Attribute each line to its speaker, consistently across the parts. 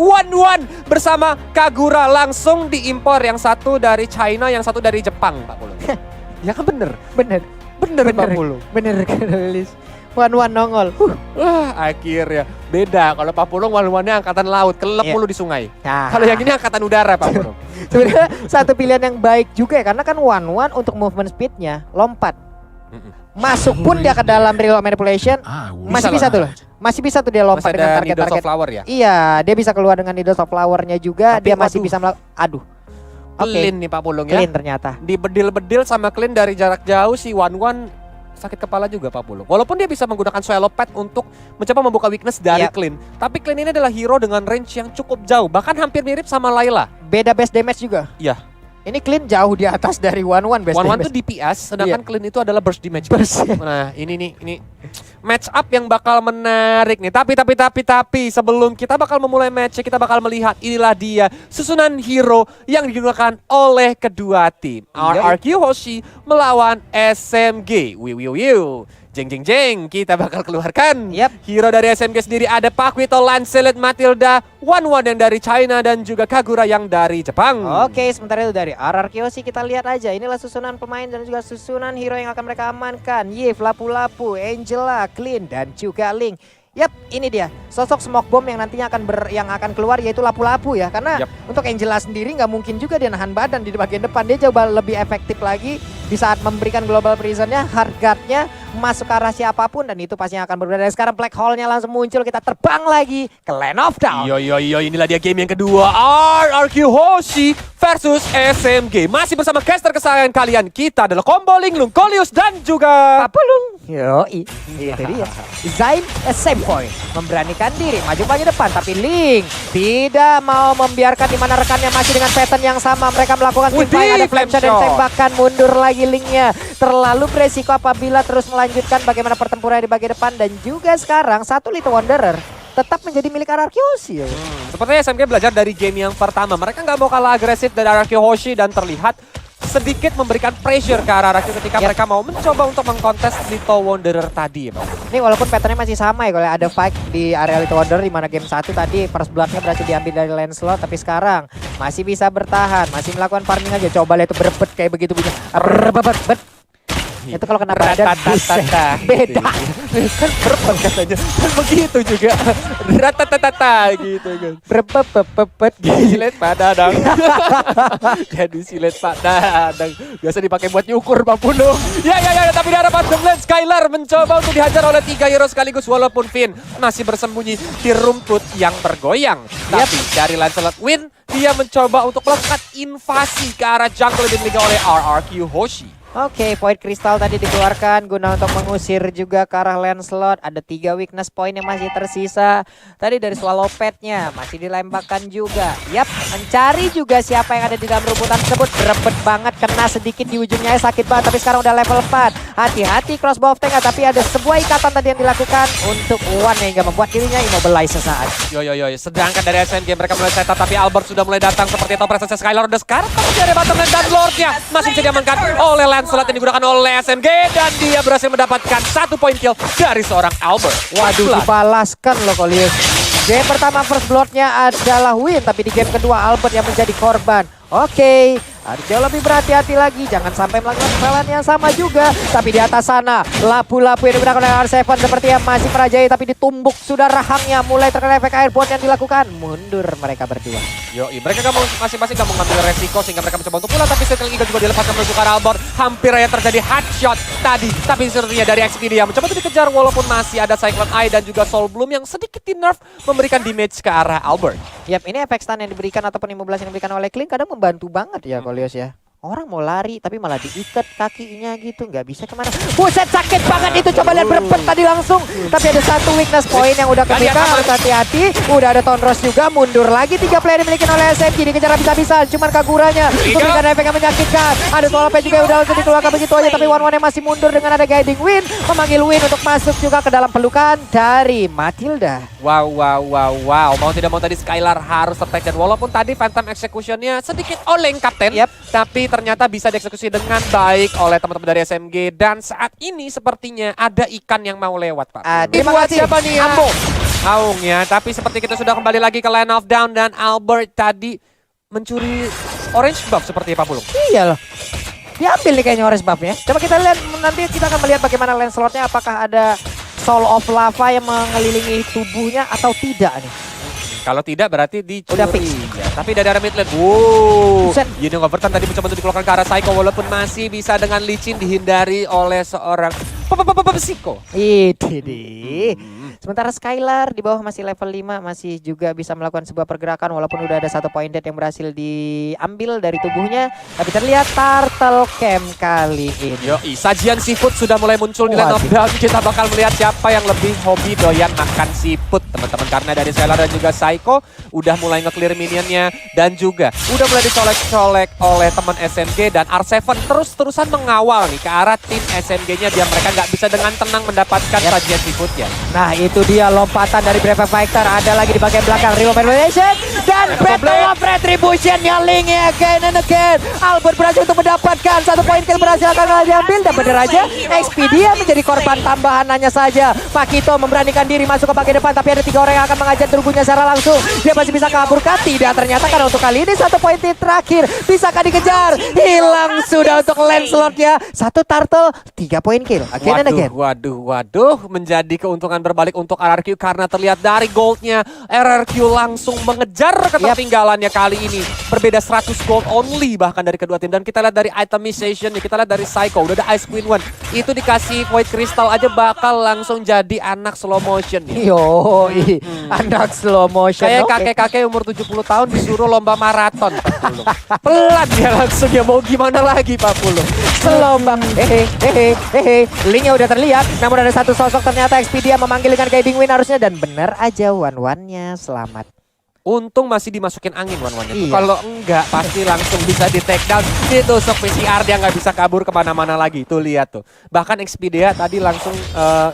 Speaker 1: 1-1 bersama Kagura langsung diimpor, yang satu dari China, yang satu dari Jepang, Pak Pulung. Ya kan bener Pak Pulung.
Speaker 2: Bener Lilis. 1-1 nongol.
Speaker 1: Wah, akhirnya beda. Kalau Pak Pulung one-one-nya angkatan laut, kelep mulu di sungai.
Speaker 2: Nah.
Speaker 1: Kalau yang ini angkatan udara, Pak Pulung.
Speaker 2: Sebenarnya satu pilihan yang baik juga ya, karena kan 1-1 untuk movement speednya lompat. Masuk pun dia ke dalam real manipulation, masih bisa tuh. Masih bisa tuh dia lompat dengan target-target.
Speaker 1: Flower ya?
Speaker 2: Iya, dia bisa keluar dengan Needles of Flower-nya juga.
Speaker 1: Tapi
Speaker 2: dia masih bisa aduh.
Speaker 1: Clean nih Pak Pulung ya.
Speaker 2: Clean ternyata.
Speaker 1: Dibedil-bedil sama clean dari jarak jauh, si one-one sakit kepala juga Pak Pulung. Walaupun dia bisa menggunakan swallow pad untuk mencoba membuka weakness dari clean. Tapi clean ini adalah hero dengan range yang cukup jauh. Bahkan hampir mirip sama Layla.
Speaker 2: Beda base damage juga.
Speaker 1: Iya.
Speaker 2: Ini clean jauh di atas dari 1-1 base damage.
Speaker 1: 1-1 itu DPS, sedangkan clean itu adalah burst damage. Nah, ini match up yang bakal menarik nih. Tapi sebelum kita bakal memulai match, kita bakal melihat inilah dia susunan hero yang digunakan oleh kedua tim. RRQ Hoshi melawan SMG. Jeng, kita bakal keluarkan hero dari SMG sendiri. Ada Paquito, Lancelot, Matilda, one-one yang dari China, dan juga Kagura yang dari Jepang.
Speaker 2: Oke, sementara itu dari RRQ sih kita lihat aja. Inilah susunan pemain dan juga susunan hero yang akan mereka amankan. Yves, Lapu-Lapu, Angela, Clean, dan juga Link. Yap, ini dia sosok smoke bomb yang nantinya akan keluar, yaitu Lapu-Lapu ya. Karena untuk Angela sendiri nggak mungkin juga dia nahan badan di bagian depan. Dia jauh lebih efektif lagi di saat memberikan global prisonnya, hard guard-nya masuk ke arah siapapun, dan itu pastinya akan berbeda. Dan sekarang black hole-nya langsung muncul, kita terbang lagi ke Land of Dawn.
Speaker 1: Iya, inilah dia game yang kedua. RRQ Hoshi versus SMG. Masih bersama caster kesayangan kalian. Kita adalah Combo Linglung, Coleus, dan juga
Speaker 2: Papulung. Yoi, itu dia. Zain Sempoy memberanikan diri maju paling depan, tapi Link tidak mau membiarkan di mana rekannya masih dengan pattern yang sama. Mereka melakukan flying, ada flame shot dan tembakan, mundur lagi Linknya. Terlalu beresiko apabila terus melanjutkan bagaimana pertempuran di bagian depan, dan juga sekarang satu Little Wanderer tetap menjadi milik RRQ Hoshi.
Speaker 1: Sepertinya SMG belajar dari game yang pertama. Mereka nggak mau kalah agresif dari RRQ Hoshi, dan terlihat sedikit memberikan pressure ke RRQ ketika mereka mau mencoba untuk mengkontes Little Wanderer tadi.
Speaker 2: Ini walaupun patternnya masih sama ya, kalau ada fight di area Little Wanderer di mana game 1 tadi first blood-nya berhasil diambil dari Lancelot, tapi sekarang masih bisa bertahan, masih melakukan farming aja. Coba lihat itu berebet kayak begitu punya. Itu kalau kena badan beda.
Speaker 1: Kan berebet katanya. Kan begitu juga. Rata-tata gitu kan.
Speaker 2: Berebet.
Speaker 1: Silet pada dang. Jadi silet pada dang. Biasa dipakai buat nyukur Pak Pulung. Ya, tapi di arah bottom lane Skylar mencoba untuk dihajar oleh 3 hero sekaligus, walaupun Finn masih bersembunyi di rumput yang bergoyang. Tapi dari Lancelot Win, dia mencoba untuk melakukan invasi ke arah jungle yang dimiliki oleh RRQ Hoshi.
Speaker 2: Oke, Void Crystal tadi dikeluarkan guna untuk mengusir juga ke arah Lancelot. Ada 3 weakness point yang masih tersisa. Tadi dari Swallow Pad-nya masih dilembakkan juga. Yap, mencari juga siapa yang ada di dalam rumputan tersebut. Berebet banget, kena sedikit di ujungnya, sakit banget. Tapi sekarang udah level 4. Hati-hati crossbow of tank, tapi ada sebuah ikatan tadi yang dilakukan untuk One yang hingga membuat dirinya immobilize sesaat.
Speaker 1: Yo, sedangkan dari SMG mereka mulai setup, tapi Albert sudah mulai datang seperti itu. Presence Skylar udah sekarang, tapi dari bottom lane dan Lordnya masih bisa diamankan oleh Lancelot yang digunakan oleh SMG, dan dia berhasil mendapatkan 1 point kill dari seorang Albert.
Speaker 2: Waduh, dibalaskan loh Coleus. Game pertama first blood-nya adalah Win, tapi di game kedua Albert yang menjadi korban. Oke, harus jauh lebih berhati-hati lagi, jangan sampai melakukan kesalahan yang sama juga. Tapi di atas sana, Lapu-Lapu yang digunakan oleh R7 sepertinya masih merajai, tapi ditumbuk sudah rahangnya, mulai terkena efek airborne yang dilakukan. Mundur mereka berdua.
Speaker 1: Mereka masing-masing gak mau ngambil resiko sehingga mereka mencoba untuk pulang, tapi Circle Eagle juga dilepaskan menuju ke Albert. Hampir aja terjadi headshot tadi, tapi sepertinya dari Expedia mencoba untuk dikejar, walaupun masih ada Cyclone Eye dan juga Soul Bloom yang sedikit di nerf memberikan damage ke arah Albert.
Speaker 2: Yap, ini efek stun yang diberikan ataupun immobilize yang diberikan oleh Clean kadang membantu banget ya Coleus ya. Orang mau lari tapi malah diikat kakinya gitu, nggak bisa kemana. Buset, sakit banget itu, coba lihat berebet tadi langsung. Tapi ada satu weakness point yang udah kebuka, harus hati-hati. Udah ada Tonros juga, mundur lagi 3 player dimiliki oleh SMG, dikejar habis-habisan. Cuman Kaguranya memberikan efek yang menyakitkan. Ada Swallow Pad juga yang udah langsung dikeluarkan begitu aja, tapi one-one yang masih mundur dengan ada Guiding Wind. Memanggil Wind untuk masuk juga ke dalam pelukan dari Matilda.
Speaker 1: Wow. Mau tidak mau tadi Skylar harus tertake, dan walaupun tadi Phantom Execution-nya sedikit oleng Kapten, tapi ternyata bisa dieksekusi dengan baik oleh teman-teman dari SMG. Dan saat ini sepertinya ada ikan yang mau lewat, Pak.
Speaker 2: Terima kasih siapa nih ya? Ambo.
Speaker 1: Naungnya, tapi seperti kita sudah kembali lagi ke line of down dan Albert tadi mencuri orange buff seperti Pak Pulung.
Speaker 2: Iya loh. Diambil nih kayaknya orange buff-nya. Coba kita lihat, nanti kita akan melihat bagaimana Lancelot-nya, apakah ada Soul of Lava yang mengelilingi tubuhnya atau tidak nih.
Speaker 1: Kalau tidak berarti dicuri.
Speaker 2: Udah fix.
Speaker 1: Ya, tapi dari arah mid lane. Wow.
Speaker 2: Buset.
Speaker 1: Union Overton tadi mencoba untuk dikeluarkan ke arah Psycho walaupun masih bisa dengan licin dihindari oleh seorang Psycho.
Speaker 2: Itu deh. Sementara Skylar di bawah masih level 5, masih juga bisa melakukan sebuah pergerakan walaupun udah ada 1 point dead yang berhasil diambil dari tubuhnya. Tapi terlihat Turtle Camp kali ini.
Speaker 1: Yoi, sajian seafood sudah mulai muncul di line of
Speaker 2: Waduh.
Speaker 1: down. Kita bakal melihat siapa yang lebih hobi doyan makan seafood, teman-teman. Karena dari Skylar dan juga Psycho udah mulai nge-clear minionnya dan juga udah mulai dicolek-colek oleh teman SMG dan R7 terus-terusan mengawal nih ke arah tim SMG-nya biar mereka nggak bisa dengan tenang mendapatkan sajian seafoodnya.
Speaker 2: Nah itu dia lompatan dari Brave Fighter. Ada lagi di bagian belakang Real Revelation dan Battle of Retribution nyaling again and again. Albert berhasil untuk mendapatkan 1 poin kill, berhasil akan diambil dan bener aja Expedia menjadi korban tambahan hanya saja. Pakito memberanikan diri masuk ke bagian depan, tapi ada 3 orang yang akan mengajar tubuhnya secara langsung. Dia masih bisa kaburkah? Tidak, ternyata karena untuk kali ini 1 poin terakhir. Bisakah dikejar? Hilang sudah untuk Lancelot-nya. 1 turtle, 3 poin kill. Again and again.
Speaker 1: Waduh, menjadi keuntungan berbalik untuk RRQ karena terlihat dari goldnya RRQ langsung mengejar ketertinggalannya kali ini. Berbeda 100 gold only bahkan dari kedua tim. Dan kita lihat dari itemization, kita lihat dari Psycho, udah ada Ice Queen 1. Itu dikasih Void Crystal aja bakal langsung jadi anak slow motion.
Speaker 2: Yo, anak slow motion.
Speaker 1: Kayak kakek-kakek umur 70 tahun disuruh lomba maraton. Pak Pulung. Pelan dia langsung, ya mau gimana lagi Pak Pulung.
Speaker 2: Slow bang, linknya udah terlihat. Namun ada satu sosok ternyata Expedia memanggil dengan Guiding Wind harusnya, dan benar aja one-one-nya selamat.
Speaker 1: Untung masih dimasukin angin one-one-nya.
Speaker 2: Iya.
Speaker 1: Kalau enggak pasti langsung bisa di take down. Ditusuk PCR, dia nggak bisa kabur kemana-mana lagi. Tuh lihat tuh. Bahkan Expedia tadi langsung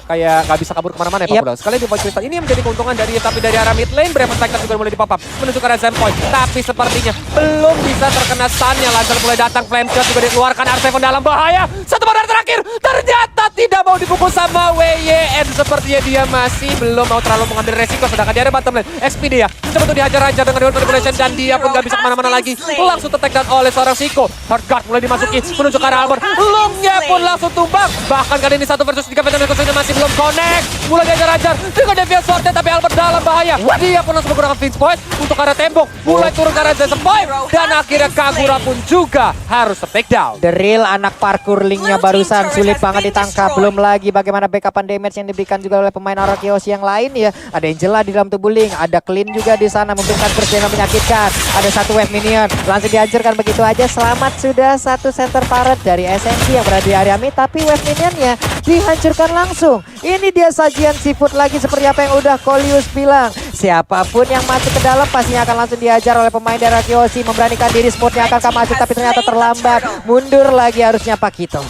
Speaker 1: kayak nggak bisa kabur kemana-mana ya Pak Pulung. Sekali di Void Crystal. Ini yang menjadi keuntungan dari, tapi dari arah mid lane Brave Fighter juga mulai di-pop up menuju ke arah Zen Point. Tapi sepertinya belum bisa terkena stun-nya. Lancer mulai datang, Flame Shot juga dikeluarkan. R7 dalam bahaya. 1 badan terakhir. Ternyata tidak mau dipukul sama WYN. Sepertinya dia masih belum mau terlalu mengambil resiko. Sedangkan di area bottom lane Expedia mencoba untuk dihajar-hajar dengan Dual Manipulation dan dia pun gak bisa kemana-mana lagi. Langsung tertek down oleh seorang Psycho. Hardguard mulai dimasuki menuju ke arah Albert. Lungnya pun langsung tumbang. Bahkan kali ini 1 versus 3 Phantom Echoes masih belum connect. Mulai dihajar-hajar dengan Devious Sword tapi Albert dalam bahaya. Dia pun langsung menggunakan Finch Point untuk arah tembok. Mulai turun ke arah Jason Point dan akhirnya Kagura pun juga harus take down.
Speaker 2: The Real anak parkour linknya barusan sulit banget ditangkap. Belum lagi bagaimana backupan damage yang diberikan juga oleh pemain Arakios yang lain ya. Ada Angela di dalam tubuh Link, ada Clean juga di sana memberikan burst yang menyakitkan. Ada 1 wave minion langsung dihancurkan begitu aja. Selamat sudah 1 center turret dari SMG yang berada di area mid, tapi wave minionnya dihancurkan langsung. Ini dia sajian seafood lagi seperti apa yang udah Kolius bilang. Siapapun yang masuk ke dalam pastinya akan langsung dihajar oleh pemain dari Arakios. Memberanikan diri, spotnya akan masuk tapi ternyata terlambat. Mundur lagi harusnya Pakito.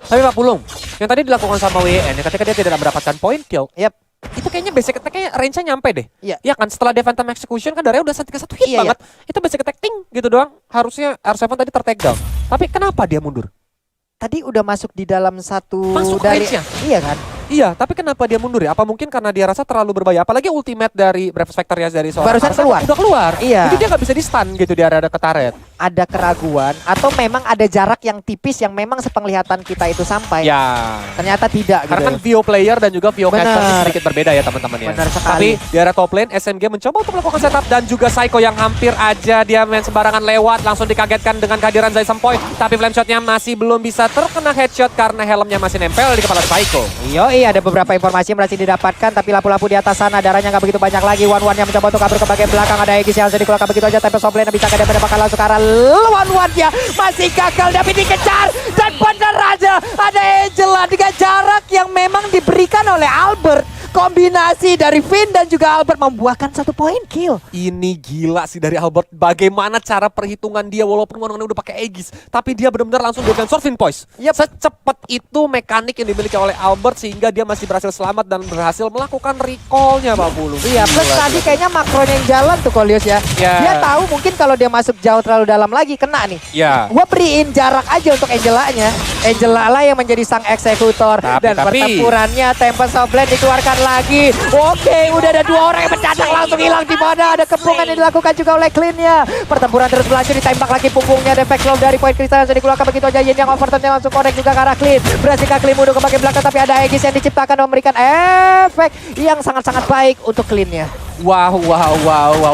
Speaker 1: Tapi Pak Pulung, yang tadi dilakukan sama WN ketika dia tidak mendapatkan point kill,
Speaker 2: Yap.
Speaker 1: itu kayaknya basic attack-nya range-nya nyampe deh.
Speaker 2: Iya.
Speaker 1: Iya kan, setelah dia Phantom Execution kan darahnya udah 131 hit
Speaker 2: Iya,
Speaker 1: banget. Itu basic attack ting gitu doang. Harusnya R7 tadi ter-take down. Tapi kenapa dia mundur?
Speaker 2: Tadi udah masuk di dalam satu
Speaker 1: Masuk
Speaker 2: dari
Speaker 1: range-nya?
Speaker 2: Iya kan?
Speaker 1: Iya, tapi kenapa dia mundur ya? Apa mungkin karena dia rasa terlalu berbahaya? Apalagi ultimate dari Brave Spectre ya dari seorang
Speaker 2: Barusan
Speaker 1: R7
Speaker 2: keluar.
Speaker 1: Udah keluar.
Speaker 2: Iya.
Speaker 1: Jadi dia nggak bisa di-stun gitu di area ke turret.
Speaker 2: Ada keraguan atau memang ada jarak yang tipis yang memang sepenglihatan kita itu sampai.
Speaker 1: Ya.
Speaker 2: Ternyata tidak
Speaker 1: Karena kan
Speaker 2: gitu.
Speaker 1: VO player dan juga VO caster ini
Speaker 2: Benar.
Speaker 1: sedikit berbeda ya teman-teman ya.
Speaker 2: Benar sekali.
Speaker 1: Tapi di area top lane SMG mencoba untuk melakukan setup dan juga Psycho yang hampir aja dia main sembarangan lewat langsung dikagetkan dengan kehadiran Zaisam Point. Tapi flame shotnya masih belum bisa terkena headshot karena helmnya masih nempel di kepala Psycho.
Speaker 2: Iya, ada beberapa informasi yang berhasil didapatkan tapi lampu-lampu di atas sana darahnya nggak begitu banyak lagi. One-one yang mencoba untuk kabur ke bagian belakang, ada Aegis yang langsung dikeluarkan begitu aja. Tapi top lane bisa kadang bakal langsung ke arah one-one-nya masih gagal tapi dikejar dan benar aja ada Angela dengan jarak yang memang diberikan oleh Albert. Kombinasi dari Finn dan juga Albert membuahkan 1 poin kill.
Speaker 1: Ini gila sih dari Albert. Bagaimana cara perhitungan dia walaupun one-one udah pakai Aegis, tapi dia benar-benar langsung dengan Sorvin Poise.
Speaker 2: Yep.
Speaker 1: Secepat itu mekanik yang dimiliki oleh Albert sehingga dia masih berhasil selamat dan berhasil melakukan recall-nya Pak Bulu.
Speaker 2: Iya, plus
Speaker 1: Gila,
Speaker 2: tadi
Speaker 1: gila.
Speaker 2: kayaknya makronya yang jalan tuh Kolius ya.
Speaker 1: Ya.
Speaker 2: Dia tahu mungkin kalau dia masuk jauh terlalu dalam lagi kena nih.
Speaker 1: Ya.
Speaker 2: Gua beriin jarak aja untuk Angela-nya. Angela lah yang menjadi sang eksekutor.
Speaker 1: Tapi-
Speaker 2: Dan pertempurannya Tempest of Blade dikeluarkan lagi. Oke, udah ada 2 orang yang mendadak langsung hilang di mana. Ada kepungan yang dilakukan juga oleh Clean-nya. Pertempuran terus berlanjut, ditembak lagi punggungnya. Defect slow dari poin kristal langsung dikeluarkan begitu aja. Yin yang overturn-nya langsung connect juga ke arah Clean. Berhasilkah Clean mundur ke bagian belakang, tapi ada Aegis yang diciptakan memberikan efek yang sangat-sangat baik untuk Clean-nya.
Speaker 1: Wow.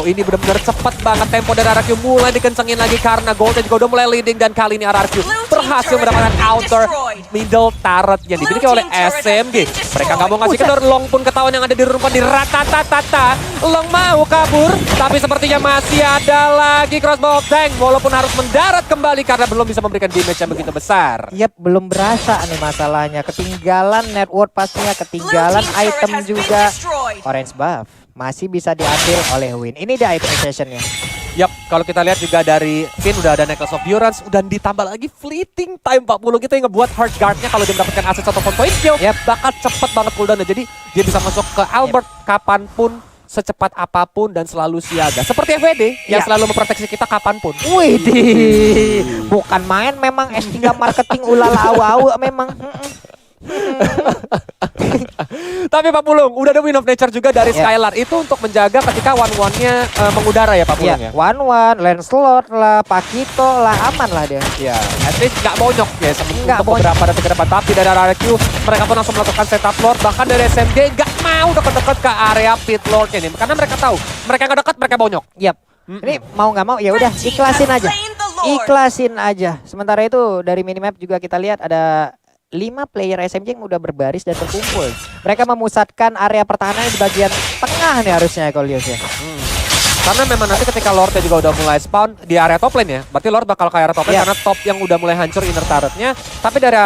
Speaker 1: Ini benar-benar cepat banget tempo dari RRQ mulai dikencengin lagi karena Goldnya juga udah mulai leading dan kali ini RRQ berhasil mendapatkan outer middle turret yang dimiliki oleh SMG. Mereka nggak mau ngasih kendor, Long pun ketahuan yang ada di rumah di rata-tata. Long mau kabur, tapi sepertinya masih ada lagi crossbow tank walaupun harus mendarat kembali karena belum bisa memberikan damage yang begitu besar.
Speaker 2: Yap, belum berasa nih masalahnya. Ketinggalan network pastinya, ketinggalan item juga. Orange buff masih bisa diambil oleh Win. Ini dia item sessionnya.
Speaker 1: Yap, kalau kita lihat juga dari Finn udah ada Necklace of Durance dan ditambah lagi fleeting time 40 gitu yang ngebuat hard guardnya kalau dia mendapatkan aset ataupun point kill bakal cepet banget cooldownnya. Jadi dia bisa masuk ke Albert kapanpun, secepat apapun dan selalu siaga. Seperti FWD yang selalu memproteksi kita kapanpun.
Speaker 2: Widih, bukan main memang S3 marketing ulala au memang.
Speaker 1: Tapi Pak Pulung, udah ada Win of Nature juga dari Skylar. Itu untuk menjaga ketika one-one-nya mengudara ya Pak Pulung ya?
Speaker 2: One-one, Lancelot lah, Pakito lah, aman lah dia.
Speaker 1: Ya, at least nggak bonyok ya untuk beberapa detik ke depan. Tapi dari RRQ, mereka pun langsung melakukan setup Lord. Bahkan dari SMG nggak mau deket-deket ke area pit Lord ini. Karena mereka tahu, mereka nggak dekat, mereka bonyok.
Speaker 2: Yap. Ini mau nggak mau ya udah ikhlasin aja. Ikhlasin aja. Sementara itu dari minimap juga kita lihat ada 5 player SMG yang udah berbaris dan berkumpul. Mereka memusatkan area pertahanan di bagian tengah nih harusnya ya Kolios ya.
Speaker 1: Karena memang nanti ketika Lordnya juga udah mulai spawn di area top lane ya. Berarti Lord bakal ke area top lane karena top yang udah mulai hancur inner turretnya. Tapi dari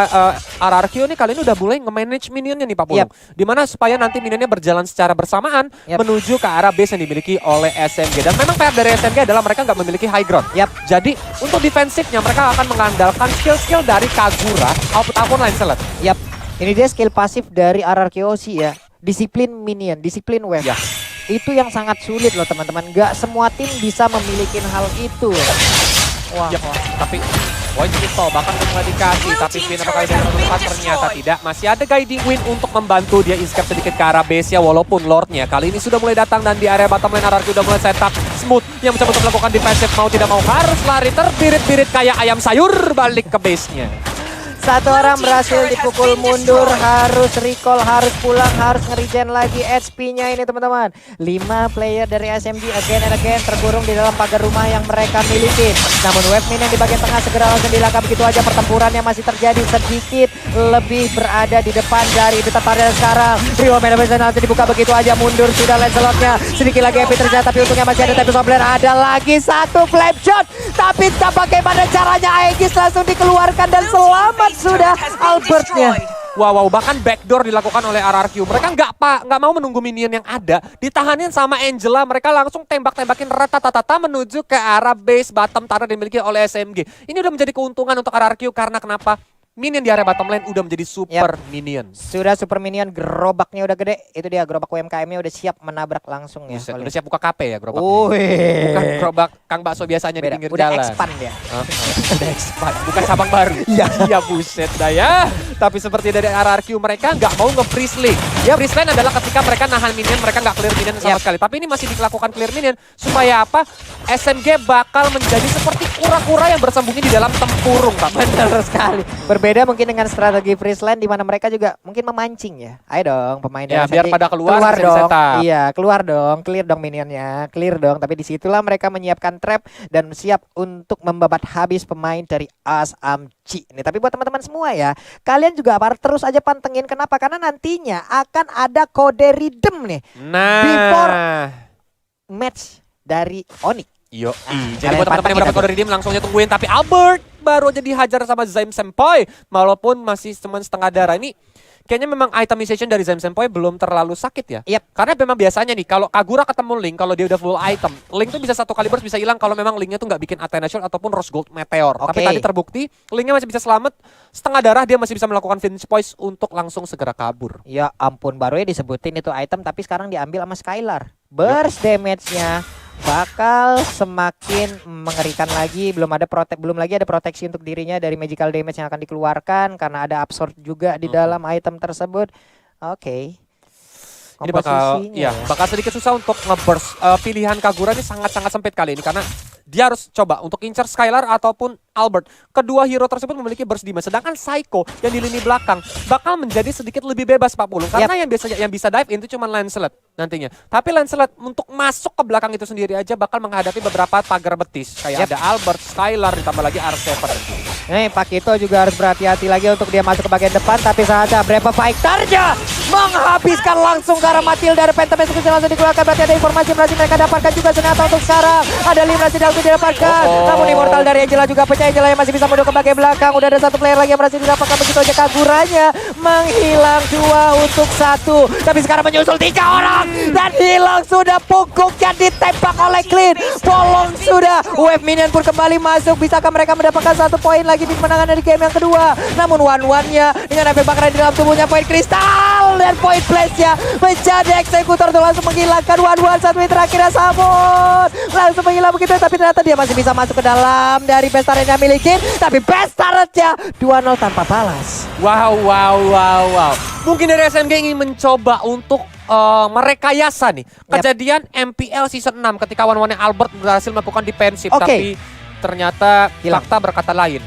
Speaker 1: RRQ nih kali ini udah mulai nge-manage minionnya nih Pak Pulung. Dimana supaya nanti minionnya berjalan secara bersamaan menuju ke arah base yang dimiliki oleh SMG. Dan memang PR dari SMG adalah mereka nggak memiliki high ground. Jadi untuk defensifnya mereka akan mengandalkan skill-skill dari Kagura ataupun Lancelot.
Speaker 2: Ini dia skill pasif dari RRQOC ya. Disiplin minion, disiplin wave. Itu yang sangat sulit loh teman-teman. Gak semua tim bisa memiliki hal itu. Wah.
Speaker 1: Tapi poin itu bahkan mulai dikasih. Tapi Finn apakah dia menemukan? Ternyata tidak. Masih ada guiding Win untuk membantu dia escape sedikit ke arah base ya. Walaupun Lordnya kali ini sudah mulai datang dan di area bottom lane RRQ udah mulai setup Smooth yang mencoba untuk melakukan defensive. Mau tidak mau harus lari terbirit-birit kayak ayam sayur balik ke base-nya.
Speaker 2: Satu orang berhasil dipukul mundur, harus recall, harus pulang, harus nge-regen lagi HP-nya ini teman-teman. 5 player dari SMG again and again terkurung di dalam pagar rumah yang mereka miliki. Namun Webmin yang di bagian tengah segera langsung dilangkah begitu aja. Pertempuran yang masih terjadi sedikit lebih berada di depan dari Betaparia sekarang. Rio Menabesa nanti dibuka begitu aja, mundur sudah Lancelotnya. Sedikit lagi HP terjadi tapi untungnya masih ada Tempest of Blade. Ada lagi satu flame shot. Tapi bagaimana caranya Aegis langsung dikeluarkan dan selamat sudah Albertnya.
Speaker 1: Wow, bahkan backdoor dilakukan oleh RRQ. Mereka nggak mau menunggu minion yang ada, ditahanin sama Angela. Mereka langsung tembak-tembakin rata-tata menuju ke arah base bottom turret yang dimiliki oleh SMG. Ini udah menjadi keuntungan untuk RRQ karena kenapa? Minion di area bottom lane udah menjadi super minion.
Speaker 2: Sudah super minion, gerobaknya udah gede. Itu dia gerobak UMKM-nya udah siap menabrak langsung ya.
Speaker 1: Buset, udah siap buka KP ya gerobaknya. Bukan gerobak Kang Bakso biasanya di pinggir
Speaker 2: udah
Speaker 1: jalan.
Speaker 2: Expand ya.
Speaker 1: Udah expand, bukan cabang baru. Iya buset dah ya. Tapi seperti dari RRQ mereka nggak mau nge-freeze lane. Freeze lane adalah ketika mereka nahan minion, mereka nggak clear minion sama sekali. Tapi ini masih dilakukan clear minion supaya apa? SMG bakal menjadi seperti kura-kura yang bersembunyi di dalam tempurung, Pak.
Speaker 2: Benar sekali. Berbeda mungkin dengan strategi Freezeland di mana mereka juga mungkin memancing ya. Ayo dong pemain
Speaker 1: ya, biar pada keluar
Speaker 2: dong. Iya, keluar dong, clear dong minionnya, clear dong. Tapi disitulah mereka menyiapkan trap dan siap untuk membabat habis pemain dari ASAMC. Nih, tapi buat teman-teman semua ya, kalian juga terus aja pantengin. Kenapa? Karena nantinya akan ada kode redeem nih. Before match dari Onyx.
Speaker 1: Jadi buat teman-teman yang berdapat kode redeem langsung aja tungguin. Tapi Albert baru aja dihajar sama Zaim Senpai. Walaupun masih cuma setengah darah. Ini kayaknya memang itemization dari Zaim Senpai belum terlalu sakit ya. Karena memang biasanya nih kalau Kagura ketemu Link, kalau dia udah full item, Link tuh bisa satu kali burst bisa hilang kalau memang Linknya tuh nggak bikin Athena Shield ataupun Rose Gold Meteor. Tapi tadi terbukti Linknya masih bisa selamat, setengah darah dia masih bisa melakukan finish poise untuk langsung segera kabur.
Speaker 2: Ya ampun, baru ya disebutin itu item tapi sekarang diambil sama Skylar. Burst damage-nya bakal semakin mengerikan lagi. Belum lagi ada proteksi untuk dirinya dari magical damage yang akan dikeluarkan karena ada absorb juga di dalam item tersebut.
Speaker 1: Ini bakal,
Speaker 2: komposisinya
Speaker 1: bakal sedikit susah untuk nge-burst. Pilihan Kagura ini sangat-sangat sempit kali ini karena dia harus coba untuk incer Skylar ataupun Albert. Kedua hero tersebut memiliki burst damage, sedangkan Psycho yang di lini belakang bakal menjadi sedikit lebih bebas Pak Pulung karena yang bisa dive in itu cuma Lancelot nantinya. Tapi Lancelot untuk masuk ke belakang itu sendiri aja bakal menghadapi beberapa pagar betis kayak ada Albert, Skylar ditambah lagi R7.
Speaker 2: Nih Pak Kito juga harus berhati-hati lagi untuk dia masuk ke bagian depan, tapi saatnya Brave Fighter-nya menghabiskan langsung ke arah Matilda. Ada Phantom Execution langsung dikeluarkan, berarti ada informasi berhasil mereka dapatkan juga senjata untuk sekarang. Ada Lim masih langsung didapatkan, namun Immortal dari Angela juga pecah. Angela yang masih bisa mundur ke bagian belakang. Udah ada satu player lagi yang berhasil didapatkan, begitu aja Kaguranya menghilang 2 untuk 1. Tapi sekarang menyusul 3 orang dan hilang sudah, punggungnya ditembak oleh Clean. Bolong sudah, wave minion pun kembali masuk. Bisakah mereka mendapatkan 1 poin lagi di kemenangan dari game yang kedua? Namun one-one-nya dengan efek bakaran di dalam tubuhnya, poin kristal dan poin place-nya menjadi eksekutor untuk langsung menghilangkan one-one. 1 menit terakhir Sabon langsung menghilang begitu, tapi ternyata dia masih bisa masuk ke dalam dari best turret yang miliki. Tapi best turret-nya 2-0 tanpa balas.
Speaker 1: Wow. Mungkin dari SMG ingin mencoba untuk merekayasa nih kejadian MPL season 6 ketika one-one-nya Albert berhasil melakukan defensif, tapi ternyata fakta berkata lain.